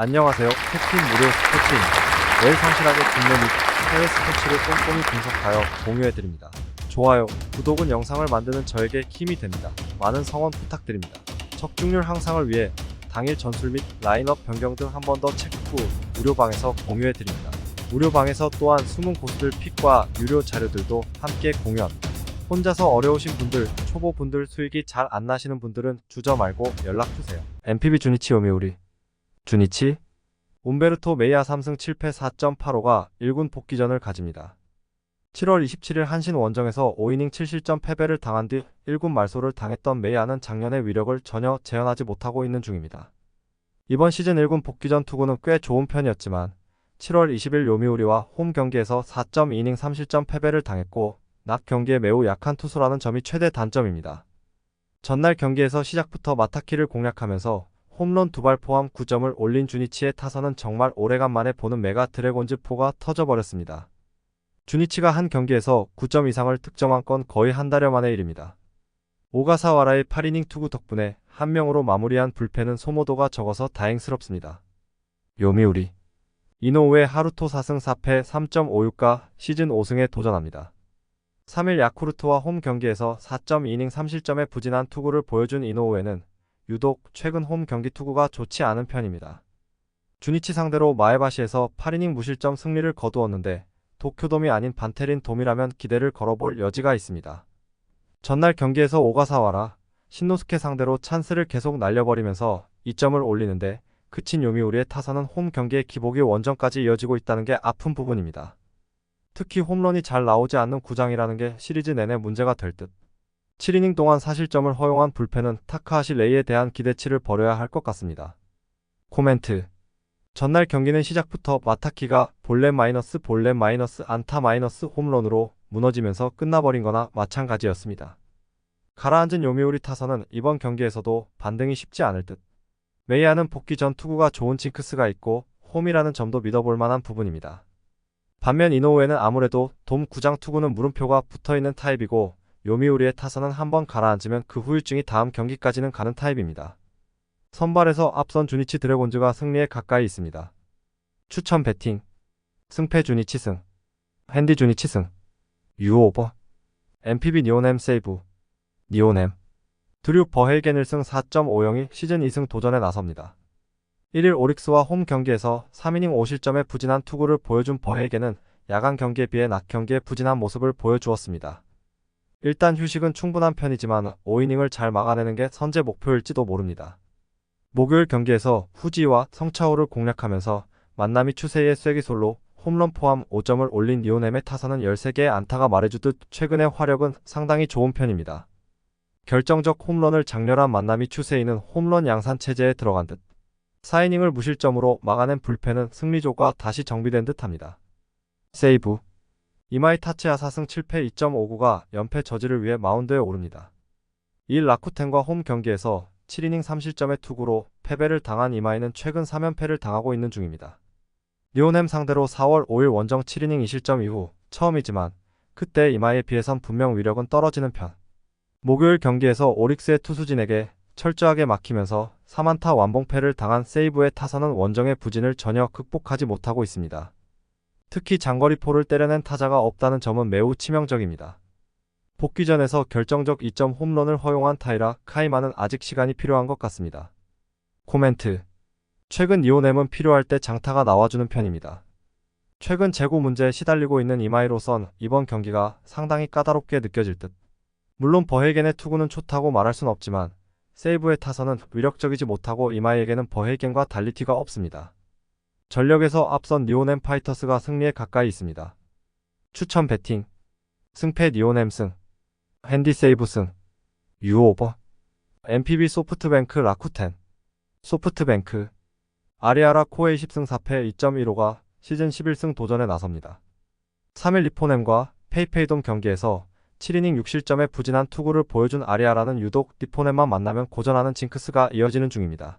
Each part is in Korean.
안녕하세요. 캡틴 무료 스포츠입니다. 매일 성실하게 국내 및 해외 스포츠를 꼼꼼히 분석하여 공유해드립니다. 좋아요, 구독은 영상을 만드는 저에게 힘이 됩니다. 많은 성원 부탁드립니다. 적중률 향상을 위해 당일 전술 및 라인업 변경 등 한 번 더 체크 후 무료방에서 공유해드립니다. 무료방에서 또한 숨은 고수들 픽과 유료 자료들도 함께 공유합니다. 혼자서 어려우신 분들, 초보분들 수익이 잘 안 나시는 분들은 주저 말고 연락주세요. MPB 주니치 요미우리 주니치 움베르토 메이아 3승 7패 4.85가 1군 복귀전을 가집니다. 7월 27일 한신 원정에서 5이닝 7실점 패배를 당한 뒤 1군 말소를 당했던 메이아는 작년의 위력을 전혀 재현하지 못하고 있는 중입니다. 이번 시즌 1군 복귀전 투구는 꽤 좋은 편이었지만 7월 20일 요미우리와 홈 경기에서 4.2이닝 3실점 패배를 당했고 낮 경기에 매우 약한 투수라는 점이 최대 단점입니다. 전날 경기에서 시작부터 마타키를 공략하면서 홈런 2발 포함 9점을 올린 주니치의 타선은 정말 오래간만에 보는 메가 드래곤즈4가 터져버렸습니다. 주니치가 한 경기에서 9점 이상을 득점한 건 거의 한 달여 만의 일입니다. 오가사와라의 8이닝 투구 덕분에 한 명으로 마무리한 불펜은 소모도가 적어서 다행스럽습니다. 요미우리 이노우의 하루토 4승 4패 3.56가 시즌 5승에 도전합니다. 3일 야쿠르트와 홈 경기에서 4.2이닝 3실점의 부진한 투구를 보여준 이노우에는 유독 최근 홈 경기 투구가 좋지 않은 편입니다. 주니치 상대로 마에바시에서 8이닝 무실점 승리를 거두었는데 도쿄돔이 아닌 반테린 돔이라면 기대를 걸어볼 여지가 있습니다. 전날 경기에서 오가사와라, 신노스케 상대로 찬스를 계속 날려버리면서 2점을 올리는데 그친 요미우리의 타선은 홈 경기의 기복이 원정까지 이어지고 있다는 게 아픈 부분입니다. 특히 홈런이 잘 나오지 않는 구장이라는 게 시리즈 내내 문제가 될 듯. 7이닝 동안 4실점을 허용한 불펜은 타카하시 레이에 대한 기대치를 버려야 할 것 같습니다. 코멘트. 전날 경기는 시작부터 마타키가 볼넷 마이너스 볼넷 마이너스 안타 마이너스 홈런으로 무너지면서 끝나버린 거나 마찬가지였습니다. 가라앉은 요미우리 타선은 이번 경기에서도 반등이 쉽지 않을 듯. 메이아는 복귀 전 투구가 좋은 징크스가 있고 홈이라는 점도 믿어볼 만한 부분입니다. 반면 이노우에는 아무래도 돔 구장 투구는 물음표가 붙어있는 타입이고 요미우리의 타선은 한번 가라앉으면 그 후유증이 다음 경기까지는 가는 타입입니다. 선발에서 앞선 주니치 드래곤즈가 승리에 가까이 있습니다. 추천 배팅 승패 주니치 승 핸디 주니치 승 유오버 MPB 니오넴 세이브 니오넴 드류 버헤이겐 1승 4.50이 시즌 2승 도전에 나섭니다. 1일 오릭스와 홈 경기에서 3이닝 5실점의 부진한 투구를 보여준 버헤이겐은 야간 경기에 비해 낮 경기에 부진한 모습을 보여주었습니다. 일단 휴식은 충분한 편이지만 5이닝을 잘 막아내는 게 선제 목표일지도 모릅니다. 목요일 경기에서 후지와 성차오를 공략하면서 만남이 추세의 쐐기솔로 홈런 포함 5점을 올린 니오넴의 타선은 13개의 안타가 말해주듯 최근의 화력은 상당히 좋은 편입니다. 결정적 홈런을 장렬한 만남이 추세이는 홈런 양산 체제에 들어간 듯 4이닝을 무실점으로 막아낸 불펜은 승리조가 다시 정비된 듯합니다. 세이브 이마이 타츠야 4승 7패 2.59가 연패 저지를 위해 마운드에 오릅니다. 2일 라쿠텐과 홈 경기에서 7이닝 3실점의 투구로 패배를 당한 이마이는 최근 3연패를 당하고 있는 중입니다. 니오넴 상대로 4월 5일 원정 7이닝 2실점 이후 처음이지만 그때 이마이에 비해선 분명 위력은 떨어지는 편. 목요일 경기에서 오릭스의 투수진에게 철저하게 막히면서 3안타 완봉패를 당한 세이브의 타선은 원정의 부진을 전혀 극복하지 못하고 있습니다. 특히 장거리포를 때려낸 타자가 없다는 점은 매우 치명적입니다. 복귀전에서 결정적 2점 홈런을 허용한 타이라 카이마는 아직 시간이 필요한 것 같습니다. 코멘트. 최근 니오넴은 필요할 때 장타가 나와주는 편입니다. 최근 재고 문제에 시달리고 있는 이마이로선 이번 경기가 상당히 까다롭게 느껴질 듯. 물론 버헤이겐의 투구는 좋다고 말할 순 없지만 세이브의 타선은 위력적이지 못하고 이마이에게는 버헤이겐과 달리 티가 없습니다. 전력에서 앞선 니오넴 파이터스가 승리에 가까이 있습니다. 추천 배팅 승패 니오넴 승 핸디 세이브 승 유오버 MPB 소프트뱅크 라쿠텐 소프트뱅크 아리아라 코에이 10승 4패 2.15가 시즌 11승 도전에 나섭니다. 3일 리포넴과 페이페이돔 경기에서 7이닝 6실점의 부진한 투구를 보여준 아리아라는 유독 리포넴만 만나면 고전하는 징크스가 이어지는 중입니다.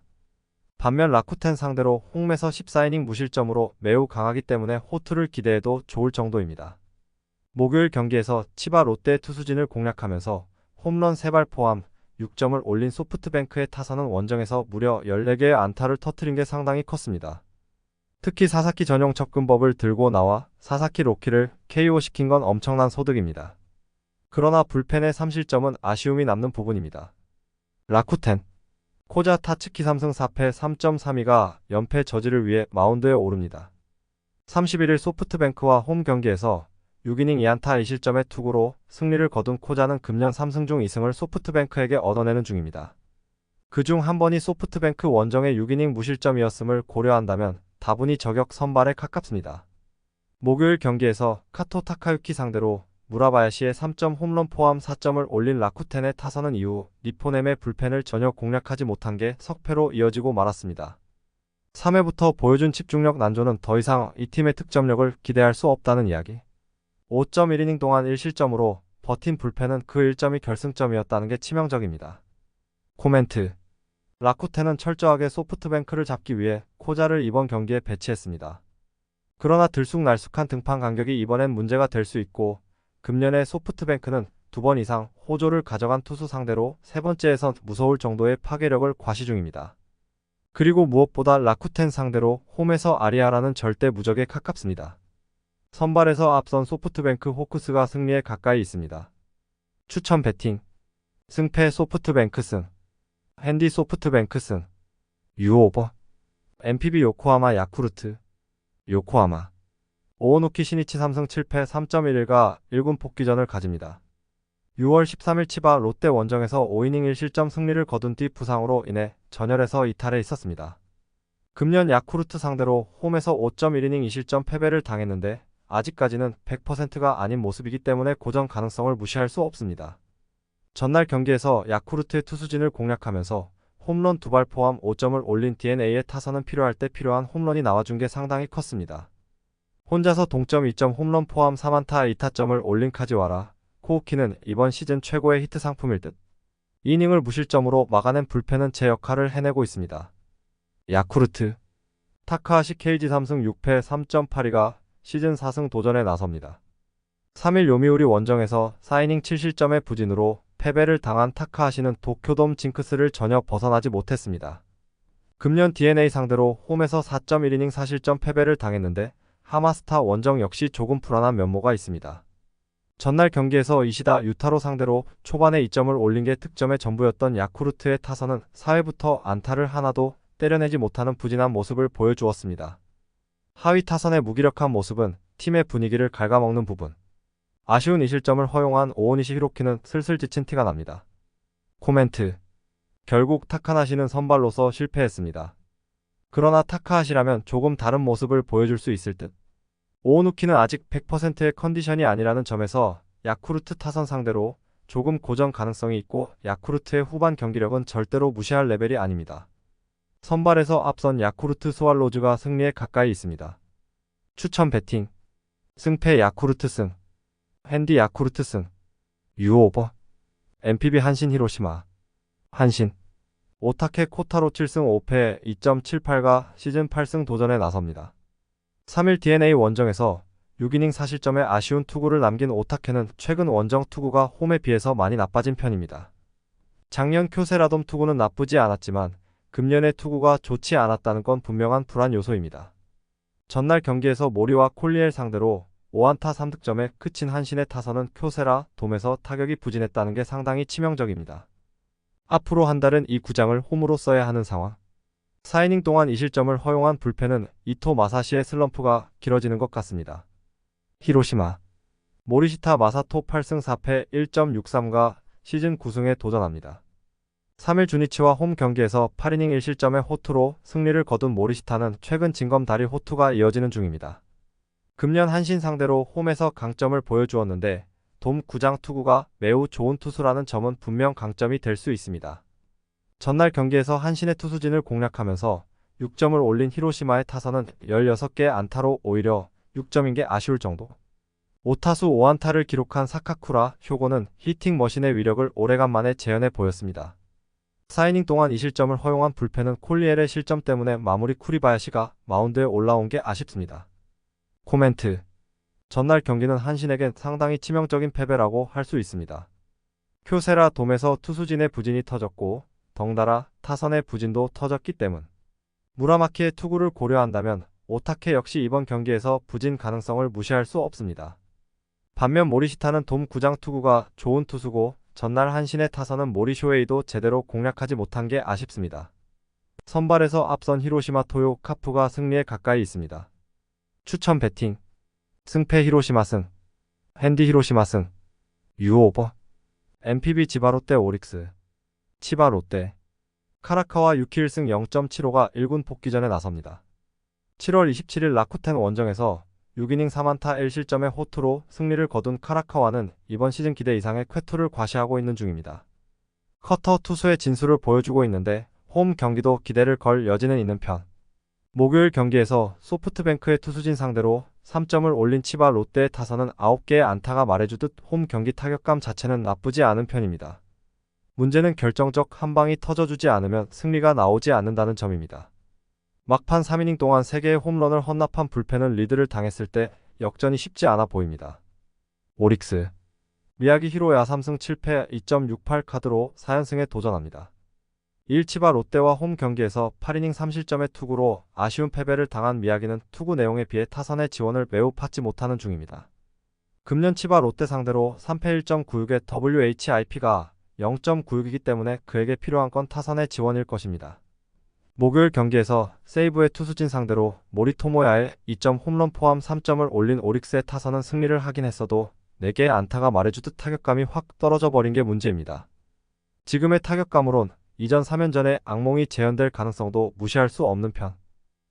반면 라쿠텐 상대로 홈에서 14이닝 무실점으로 매우 강하기 때문에 호투를 기대해도 좋을 정도입니다. 목요일 경기에서 치바 롯데 투수진을 공략하면서 홈런 3발 포함 6점을 올린 소프트뱅크의 타선은 원정에서 무려 14개의 안타를 터뜨린 게 상당히 컸습니다. 특히 사사키 전용 접근법을 들고 나와 사사키 로키를 KO시킨 건 엄청난 소득입니다. 그러나 불펜의 3실점은 아쉬움이 남는 부분입니다. 라쿠텐 코자 타츠키 3승 4패 3.32가 연패 저지를 위해 마운드에 오릅니다. 31일 소프트뱅크와 홈 경기에서 6이닝 2안타 2실점의 투구로 승리를 거둔 코자는 금년 3승 중 2승을 소프트뱅크에게 얻어내는 중입니다. 그중 한 번이 소프트뱅크 원정의 6이닝 무실점이었음을 고려한다면 다분히 저격 선발에 가깝습니다. 목요일 경기에서 카토 타카유키 상대로 무라바야시의 3점 홈런 포함 4점을 올린 라쿠텐의 타선은 이후 니포넴의 불펜을 전혀 공략하지 못한 게 석패로 이어지고 말았습니다. 3회부터 보여준 집중력 난조는 더 이상 이 팀의 득점력을 기대할 수 없다는 이야기. 5.1이닝 동안 1실점으로 버틴 불펜은 그 1점이 결승점이었다는 게 치명적입니다. 코멘트 라쿠텐은 철저하게 소프트뱅크를 잡기 위해 코자를 이번 경기에 배치했습니다. 그러나 들쑥날쑥한 등판 간격이 이번엔 문제가 될 수 있고 금년에 소프트뱅크는 2번 이상 호조를 가져간 투수 상대로 세 번째에선 무서울 정도의 파괴력을 과시 중입니다. 그리고 무엇보다 라쿠텐 상대로 홈에서 아리아라는 절대 무적에 가깝습니다. 선발에서 앞선 소프트뱅크 호크스가 승리에 가까이 있습니다. 추천 배팅 승패 소프트뱅크 승 핸디 소프트뱅크 승 유오버 NPB 요코하마 야쿠르트 요코하마 오오누키 시니치 3승 7패 3.11가 1군 복귀전을 가집니다. 6월 13일 치바 롯데 원정에서 5이닝 1실점 승리를 거둔 뒤 부상으로 인해 전열에서 이탈해 있었습니다. 금년 야쿠르트 상대로 홈에서 5.1이닝 2실점 패배를 당했는데 아직까지는 100%가 아닌 모습이기 때문에 고전 가능성을 무시할 수 없습니다. 전날 경기에서 야쿠르트의 투수진을 공략하면서 홈런 2발 포함 5점을 올린 DNA의 타선은 필요할 때 필요한 홈런이 나와준 게 상당히 컸습니다. 혼자서 동점 2점 홈런 포함 3안타 2타점을 올린 카지와라 코우키는 이번 시즌 최고의 히트 상품일 듯. 이닝을 무실점으로 막아낸 불펜은 제 역할을 해내고 있습니다. 야쿠르트 타카하시 KG 3승 6패 3.82가 시즌 4승 도전에 나섭니다. 3일 요미우리 원정에서 4이닝 7실점의 부진으로 패배를 당한 타카하시는 도쿄돔 징크스를 전혀 벗어나지 못했습니다. 금년 DNA 상대로 홈에서 4.1이닝 4실점 패배를 당했는데 하마스타 원정 역시 조금 불안한 면모가 있습니다. 전날 경기에서 이시다 유타로 상대로 초반에 2점을 올린 게 득점의 전부였던 야쿠르트의 타선은 4회부터 안타를 하나도 때려내지 못하는 부진한 모습을 보여주었습니다. 하위 타선의 무기력한 모습은 팀의 분위기를 갉아먹는 부분. 아쉬운 2실점을 허용한 오오니시 히로키는 슬슬 지친 티가 납니다. 코멘트 결국 타카나시는 선발로서 실패했습니다. 그러나 타카하시라면 조금 다른 모습을 보여줄 수 있을 듯. 오오누키는 아직 100%의 컨디션이 아니라는 점에서 야쿠르트 타선 상대로 조금 고전 가능성이 있고 야쿠르트의 후반 경기력은 절대로 무시할 레벨이 아닙니다. 선발에서 앞선 야쿠르트 스왈로즈가 승리에 가까이 있습니다. 추천 배팅 승패 야쿠르트 승 핸디 야쿠르트 승 유오버 NPB 한신 히로시마 한신 오타케 코타로 7승 5패 2.78가 시즌 8승 도전에 나섭니다. 3일 DNA 원정에서 6이닝 4실점의 아쉬운 투구를 남긴 오타케는 최근 원정 투구가 홈에 비해서 많이 나빠진 편입니다. 작년 쿄세라돔 투구는 나쁘지 않았지만 금년의 투구가 좋지 않았다는 건 분명한 불안 요소입니다. 전날 경기에서 모리와 콜리엘 상대로 5안타 3득점에 그친 한신의 타선은 쿄세라 돔에서 타격이 부진했다는 게 상당히 치명적입니다. 앞으로 한 달은 이 구장을 홈으로 써야 하는 상황. 4이닝 동안 2실점을 허용한 불펜은 이토 마사시의 슬럼프가 길어지는 것 같습니다. 히로시마 모리시타 마사토 8승 4패 1.63가 시즌 9승에 도전합니다. 3일 주니치와 홈 경기에서 8이닝 1실점의 호투로 승리를 거둔 모리시타는 최근 징검다리 호투가 이어지는 중입니다. 금년 한신 상대로 홈에서 강점을 보여주었는데 돔 구장 투구가 매우 좋은 투수라는 점은 분명 강점이 될 수 있습니다. 전날 경기에서 한신의 투수진을 공략하면서 6점을 올린 히로시마의 타선은 16개의 안타로 오히려 6점인 게 아쉬울 정도. 5타수 5안타를 기록한 사카쿠라 효고는 히팅 머신의 위력을 오래간만에 재현해 보였습니다. 4이닝 동안 2실점을 허용한 불펜은 콜리엘의 실점 때문에 마무리 쿠리바야시가 마운드에 올라온 게 아쉽습니다. 코멘트 전날 경기는 한신에겐 상당히 치명적인 패배라고 할 수 있습니다. 큐세라 돔에서 투수진의 부진이 터졌고 덩달아 타선의 부진도 터졌기 때문. 무라마키의 투구를 고려한다면 오타케 역시 이번 경기에서 부진 가능성을 무시할 수 없습니다. 반면 모리시타는 돔 구장 투구가 좋은 투수고 전날 한신의 타선은 모리쇼헤이도 제대로 공략하지 못한 게 아쉽습니다. 선발에서 앞선 히로시마 토요 카푸가 승리에 가까이 있습니다. 추천 배팅 승패 히로시마 승 핸디 히로시마 승 유오버 MPB 지바 롯데 오릭스 치바 롯데 카라카와 6킬 승 0.75가 1군 복귀전에 나섭니다. 7월 27일 라쿠텐 원정에서 6이닝 4안타 1실점의 호투로 승리를 거둔 카라카와는 이번 시즌 기대 이상의 쾌투를 과시하고 있는 중입니다. 커터 투수의 진수를 보여주고 있는데 홈 경기도 기대를 걸 여지는 있는 편. 목요일 경기에서 소프트뱅크의 투수진 상대로 3점을 올린 치바 롯데의 타선은 9개의 안타가 말해주듯 홈 경기 타격감 자체는 나쁘지 않은 편입니다. 문제는 결정적 한 방이 터져주지 않으면 승리가 나오지 않는다는 점입니다. 막판 3이닝 동안 3개의 홈런을 헌납한 불펜은 리드를 당했을 때 역전이 쉽지 않아 보입니다. 오릭스 미야기 히로야 3승 7패 2.68 카드로 4연승에 도전합니다. 1치바 롯데와 홈 경기에서 8이닝 3실점의 투구로 아쉬운 패배를 당한 미야기는 투구 내용에 비해 타선의 지원을 매우 받지 못하는 중입니다. 금년 치바 롯데 상대로 3패 1.96의 WHIP가 0.96이기 때문에 그에게 필요한 건 타선의 지원일 것입니다. 목요일 경기에서 세이브의 투수진 상대로 모리토모야의 2점 홈런 포함 3점을 올린 오릭스의 타선은 승리를 하긴 했어도 4개의 안타가 말해주듯 타격감이 확 떨어져 버린 게 문제입니다. 지금의 타격감으론 이전 3연전에 악몽이 재현될 가능성도 무시할 수 없는 편.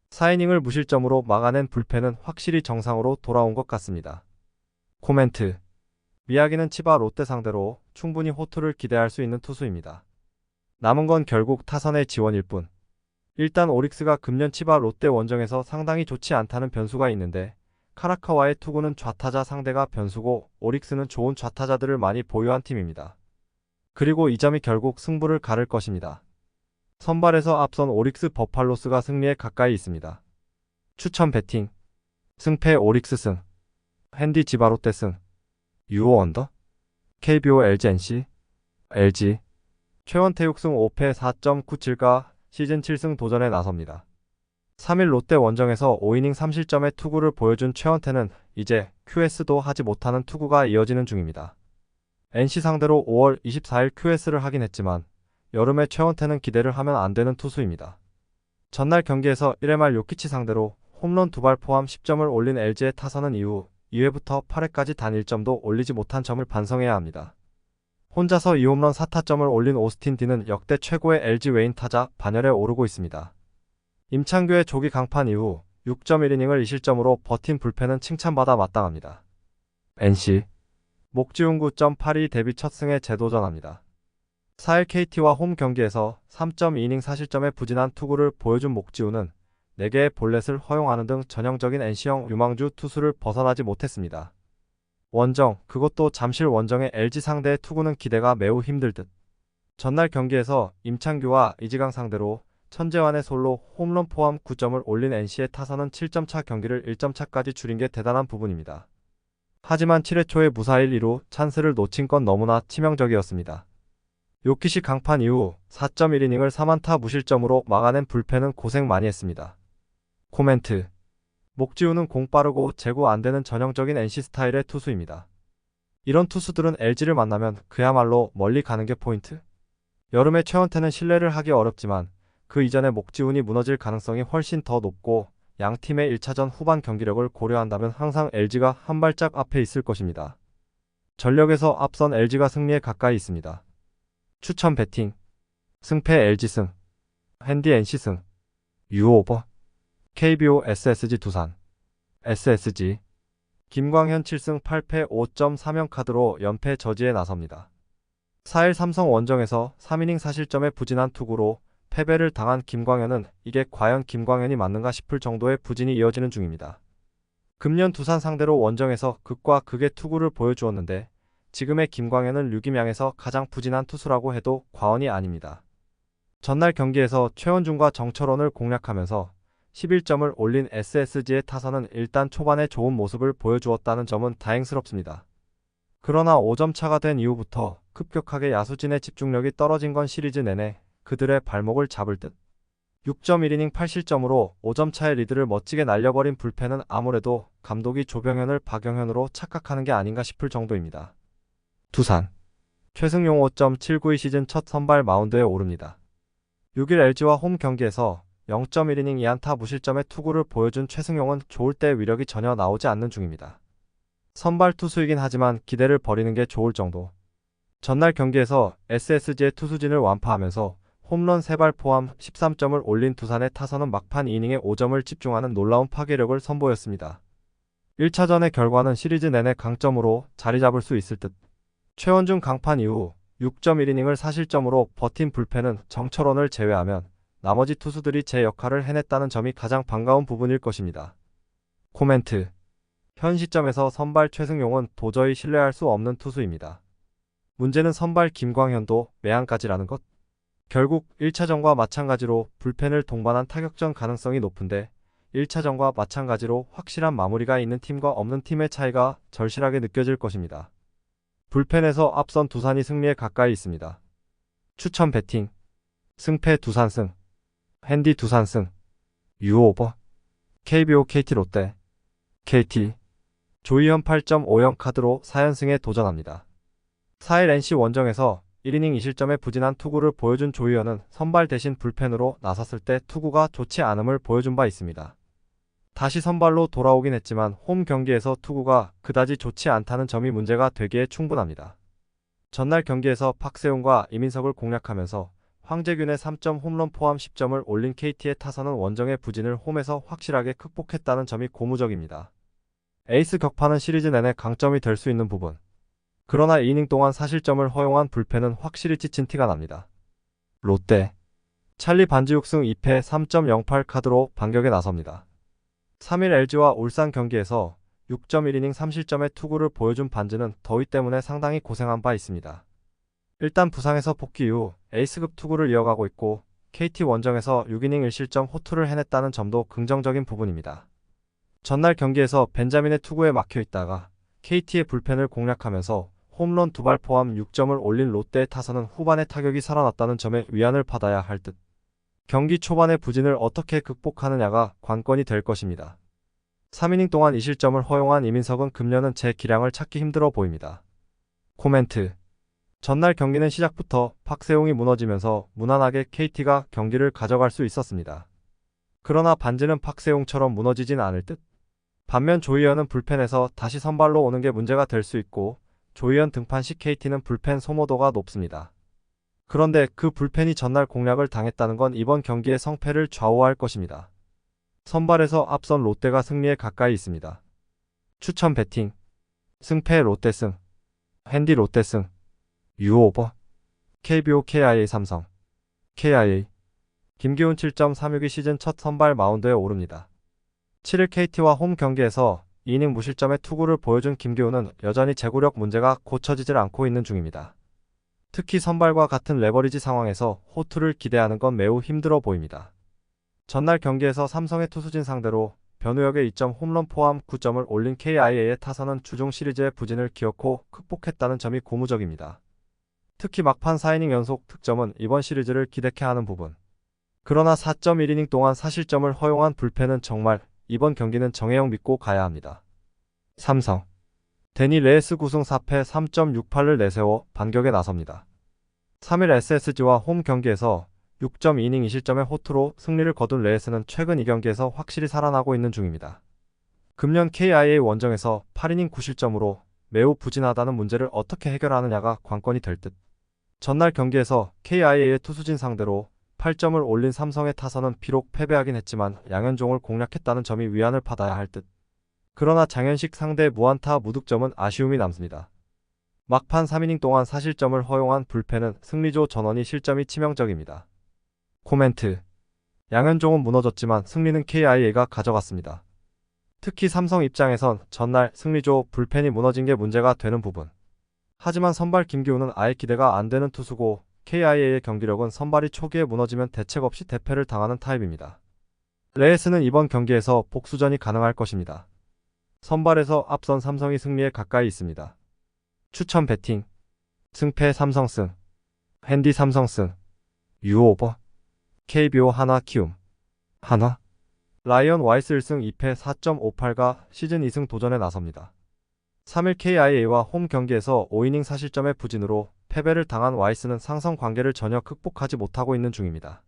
4이닝을 무실점으로 막아낸 불펜은 확실히 정상으로 돌아온 것 같습니다. 코멘트 미야기는 치바 롯데 상대로 충분히 호투를 기대할 수 있는 투수입니다. 남은 건 결국 타선의 지원일 뿐. 일단 오릭스가 금년 치바 롯데 원정에서 상당히 좋지 않다는 변수가 있는데 카라카와의 투구는 좌타자 상대가 변수고 오릭스는 좋은 좌타자들을 많이 보유한 팀입니다. 그리고 이 점이 결국 승부를 가를 것입니다. 선발에서 앞선 오릭스 버팔로스가 승리에 가까이 있습니다. 추천 배팅 승패 오릭스 승 핸디 지바 롯데 승 유오 언더 KBO LG NC LG 최원태육 승 5패 4.97가 시즌 7승 도전에 나섭니다. 3일 롯데 원정에서 5이닝 3실점의 투구를 보여준 최원태는 이제 QS도 하지 못하는 투구가 이어지는 중입니다. NC 상대로 5월 24일 QS를 하긴 했지만 여름에 최원태는 기대를 하면 안 되는 투수입니다. 전날 경기에서 1회 말 요키치 상대로 홈런 2발 포함 10점을 올린 LG의 타선은 이후 2회부터 8회까지 단 1점도 올리지 못한 점을 반성해야 합니다. 혼자서 2홈런 4타점을 올린 오스틴 디는 역대 최고의 LG 외인 타자 반열에 오르고 있습니다. 임창규의 조기 강판 이후 6.1이닝을 2실점으로 버틴 불펜은 칭찬받아 마땅합니다. NC 목지훈 9.82 데뷔 첫 승에 재도전합니다. 4일 KT와 홈 경기에서 3.2이닝 4실점의 부진한 투구를 보여준 목지훈은 4개의 볼넷을 허용하는 등 전형적인 NC형 유망주 투수를 벗어나지 못했습니다. 원정, 그것도 잠실 원정의 LG 상대의 투구는 기대가 매우 힘들 듯. 전날 경기에서 임창규와 이지강 상대로 천재환의 솔로 홈런 포함 9점을 올린 NC의 타선은 7점차 경기를 1점차까지 줄인 게 대단한 부분입니다. 하지만 7회 초에 무사일 2루 찬스를 놓친 건 너무나 치명적이었습니다. 요키시 강판 이후 4.1이닝을 3안타 무실점으로 막아낸 불펜은 고생 많이 했습니다. 코멘트 목지훈은 공 빠르고 제구 안 되는 전형적인 NC 스타일의 투수입니다. 이런 투수들은 LG를 만나면 그야말로 멀리 가는 게 포인트? 여름에 최원태는 신뢰를 하기 어렵지만 그 이전에 목지훈이 무너질 가능성이 훨씬 더 높고 양 팀의 1차전 후반 경기력을 고려한다면 항상 LG가 한 발짝 앞에 있을 것입니다. 전력에서 앞선 LG가 승리에 가까이 있습니다. 추천 배팅 승패 LG 승 핸디 NC 승 유오버 KBO SSG 두산 SSG 김광현 7승 8패 5.3형 카드로 연패 저지에 나섭니다. 4일 삼성 원정에서 3이닝 4실점의 부진한 투구로 패배를 당한 김광현은 이게 과연 김광현이 맞는가 싶을 정도의 부진이 이어지는 중입니다. 금년 두산 상대로 원정에서 극과 극의 투구를 보여주었는데 지금의 김광현은 류김양에서 가장 부진한 투수라고 해도 과언이 아닙니다. 전날 경기에서 최원준과 정철원을 공략하면서 11점을 올린 SSG의 타선은 일단 초반에 좋은 모습을 보여주었다는 점은 다행스럽습니다. 그러나 5점 차가 된 이후부터 급격하게 야수진의 집중력이 떨어진 건 시리즈 내내 그들의 발목을 잡을 듯. 6.1이닝 8실점으로 5점 차의 리드를 멋지게 날려버린 불펜은 아무래도 감독이 조병현을 박영현으로 착각하는 게 아닌가 싶을 정도입니다. 두산 최승용 5.792 시즌 첫 선발 마운드에 오릅니다. 6일 LG와 홈 경기에서 0.1이닝 2안타 무실점의 투구를 보여준 최승용은 좋을 때 위력이 전혀 나오지 않는 중입니다. 선발 투수이긴 하지만 기대를 버리는 게 좋을 정도. 전날 경기에서 SSG의 투수진을 완파하면서 홈런 3발 포함 13점을 올린 두산의 타선은 막판 2이닝에 5점을 집중하는 놀라운 파괴력을 선보였습니다. 1차전의 결과는 시리즈 내내 강점으로 자리 잡을 수 있을 듯. 최원중 강판 이후 6.1이닝을 4실점으로 버틴 불펜은 정철원을 제외하면 나머지 투수들이 제 역할을 해냈다는 점이 가장 반가운 부분일 것입니다. 코멘트. 현 시점에서 선발 최승용은 도저히 신뢰할 수 없는 투수입니다. 문제는 선발 김광현도 매한가지라는 것. 결국 1차전과 마찬가지로 불펜을 동반한 타격전 가능성이 높은데 1차전과 마찬가지로 확실한 마무리가 있는 팀과 없는 팀의 차이가 절실하게 느껴질 것입니다. 불펜에서 앞선 두산이 승리에 가까이 있습니다. 추천 배팅. 승패 두산승. 핸디 두산승. 유오버. KBO KT 롯데. KT. 조이현 8.50 카드로 4연승에 도전합니다. 4일 NC 원정에서 1이닝 2실점의 부진한 투구를 보여준 조이현은 선발 대신 불펜으로 나섰을 때 투구가 좋지 않음을 보여준 바 있습니다. 다시 선발로 돌아오긴 했지만 홈 경기에서 투구가 그다지 좋지 않다는 점이 문제가 되기에 충분합니다. 전날 경기에서 박세웅과 이민석을 공략하면서 황재균의 3점 홈런 포함 10점을 올린 KT의 타선은 원정의 부진을 홈에서 확실하게 극복했다는 점이 고무적입니다. 에이스 격파는 시리즈 내내 강점이 될 수 있는 부분. 그러나 2이닝 동안 4실점을 허용한 불펜은 확실히 지친 티가 납니다. 롯데. 찰리 반지 6승 2패 3.08 카드로 반격에 나섭니다. 3일 LG와 울산 경기에서 6.1이닝 3실점의 투구를 보여준 반지는 더위 때문에 상당히 고생한 바 있습니다. 일단 부상에서 복귀 이후 에이스급 투구를 이어가고 있고 KT 원정에서 6이닝 1실점 호투를 해냈다는 점도 긍정적인 부분입니다. 전날 경기에서 벤자민의 투구에 막혀 있다가 KT의 불펜을 공략하면서 홈런 2발 포함 6점을 올린 롯데의 타선은 후반에 타격이 살아났다는 점에 위안을 받아야 할 듯. 경기 초반의 부진을 어떻게 극복하느냐가 관건이 될 것입니다. 3이닝 동안 2실점을 허용한 이민석은 금년은 제 기량을 찾기 힘들어 보입니다. 코멘트. 전날 경기는 시작부터 박세웅이 무너지면서 무난하게 KT가 경기를 가져갈 수 있었습니다. 그러나 반지는 박세웅처럼 무너지진 않을 듯. 반면 조이현은 불펜에서 다시 선발로 오는 게 문제가 될 수 있고 조이현 등판 시 KT는 불펜 소모도가 높습니다. 그런데 그 불펜이 전날 공략을 당했다는 건 이번 경기의 성패를 좌우할 것입니다. 선발에서 앞선 롯데가 승리에 가까이 있습니다. 추천 배팅. 승패 롯데승. 핸디 롯데승. 유오버. KBO KIA 삼성. KIA. 김기훈 7.362 시즌 첫 선발 마운드에 오릅니다. 7일 KT와 홈 경기에서 2이닝 무실점의 투구를 보여준 김기훈은 여전히 제구력 문제가 고쳐지질 않고 있는 중입니다. 특히 선발과 같은 레버리지 상황에서 호투를 기대하는 건 매우 힘들어 보입니다. 전날 경기에서 삼성의 투수진 상대로 변우혁의 2점 홈런 포함 9점을 올린 KIA의 타선은 주중 시리즈의 부진을 기어코 극복했다는 점이 고무적입니다. 특히 막판 4이닝 연속 득점은 이번 시리즈를 기대케 하는 부분. 그러나 4.1이닝 동안 4실점을 허용한 불펜은 정말 이번 경기는 정혜영 믿고 가야 합니다. 삼성. 데니 레이스 9승 4패 3.68을 내세워 반격에 나섭니다. 3일 SSG와 홈 경기에서 6.2이닝 2실점의 호투로 승리를 거둔 레이스는 최근 2경기에서 확실히 살아나고 있는 중입니다. 금년 KIA 원정에서 8이닝 9실점으로 매우 부진하다는 문제를 어떻게 해결하느냐가 관건이 될 듯. 전날 경기에서 KIA의 투수진 상대로 8점을 올린 삼성의 타선은 비록 패배하긴 했지만 양현종을 공략했다는 점이 위안을 받아야 할 듯. 그러나 장현식 상대 무안타 무득점은 아쉬움이 남습니다. 막판 3이닝 동안 4실점을 허용한 불펜은 승리조 전원이 실점이 치명적입니다. 코멘트. 양현종은 무너졌지만 승리는 KIA가 가져갔습니다. 특히 삼성 입장에선 전날 승리조 불펜이 무너진 게 문제가 되는 부분. 하지만 선발 김기훈은 아예 기대가 안 되는 투수고 KIA의 경기력은 선발이 초기에 무너지면 대책 없이 대패를 당하는 타입입니다. 레이스는 이번 경기에서 복수전이 가능할 것입니다. 선발에서 앞선 삼성이 승리에 가까이 있습니다. 추천 배팅. 승패 삼성승. 핸디 삼성승. 유오버. KBO 한화 키움. 한화. 라이언 와이스 1승 2패 4.58가 시즌 2승 도전에 나섭니다. 3일 KIA와 홈 경기에서 5이닝 사실점의 부진으로 패배를 당한 와이스는 상성 관계를 전혀 극복하지 못하고 있는 중입니다.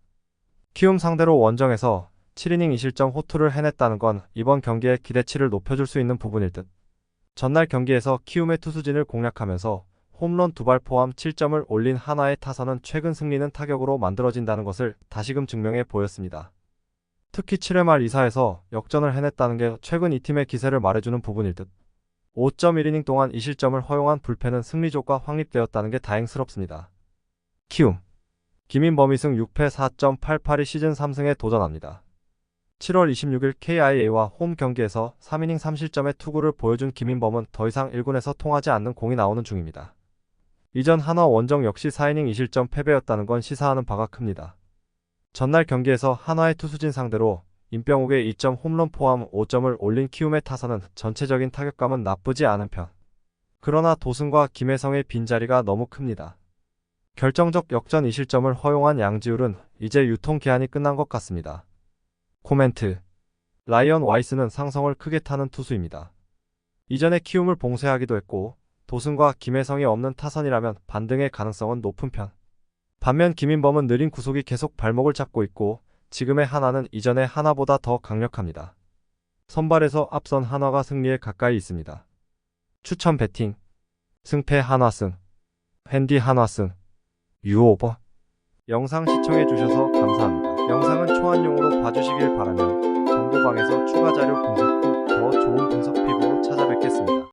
키움 상대로 원정에서 7이닝 2실점 호투를 해냈다는 건 이번 경기의 기대치를 높여줄 수 있는 부분일 듯. 전날 경기에서 키움의 투수진을 공략하면서 홈런 2발 포함 7점을 올린 한화의 타선은 최근 승리는 타격으로 만들어진다는 것을 다시금 증명해 보였습니다. 특히 7회 말 2사에서 역전을 해냈다는 게 최근 이 팀의 기세를 말해주는 부분일 듯. 5.1이닝 동안 2실점을 허용한 불펜은 승리조가 확립되었다는 게 다행스럽습니다. 키움. 김인범 2승 6패 4.88이 시즌 3승에 도전합니다. 7월 26일 KIA와 홈 경기에서 3이닝 3실점의 투구를 보여준 김인범은 더 이상 1군에서 통하지 않는 공이 나오는 중입니다. 이전 한화 원정 역시 4이닝 2실점 패배였다는 건 시사하는 바가 큽니다. 전날 경기에서 한화의 투수진 상대로 임병욱의 2점 홈런 포함 5점을 올린 키움의 타선은 전체적인 타격감은 나쁘지 않은 편. 그러나 도승과 김혜성의 빈자리가 너무 큽니다. 결정적 역전 2실점을 허용한 양지울은 이제 유통기한이 끝난 것 같습니다. 코멘트. 라이언 와이스는 상성을 크게 타는 투수입니다. 이전에 키움을 봉쇄하기도 했고 도승과 김혜성이 없는 타선이라면 반등의 가능성은 높은 편. 반면 김인범은 느린 구속이 계속 발목을 잡고 있고 지금의 한화는 이전의 한화보다 더 강력합니다. 선발에서 앞선 한화가 승리에 가까이 있습니다. 추천 배팅. 승패 한화승. 핸디 한화승. 유오버. 영상 시청해주셔서 감사합니다. 영상은 초안용으로 봐주시길 바라며 정보방에서 추가 자료 분석 후 더 좋은 분석 피부로 찾아뵙겠습니다.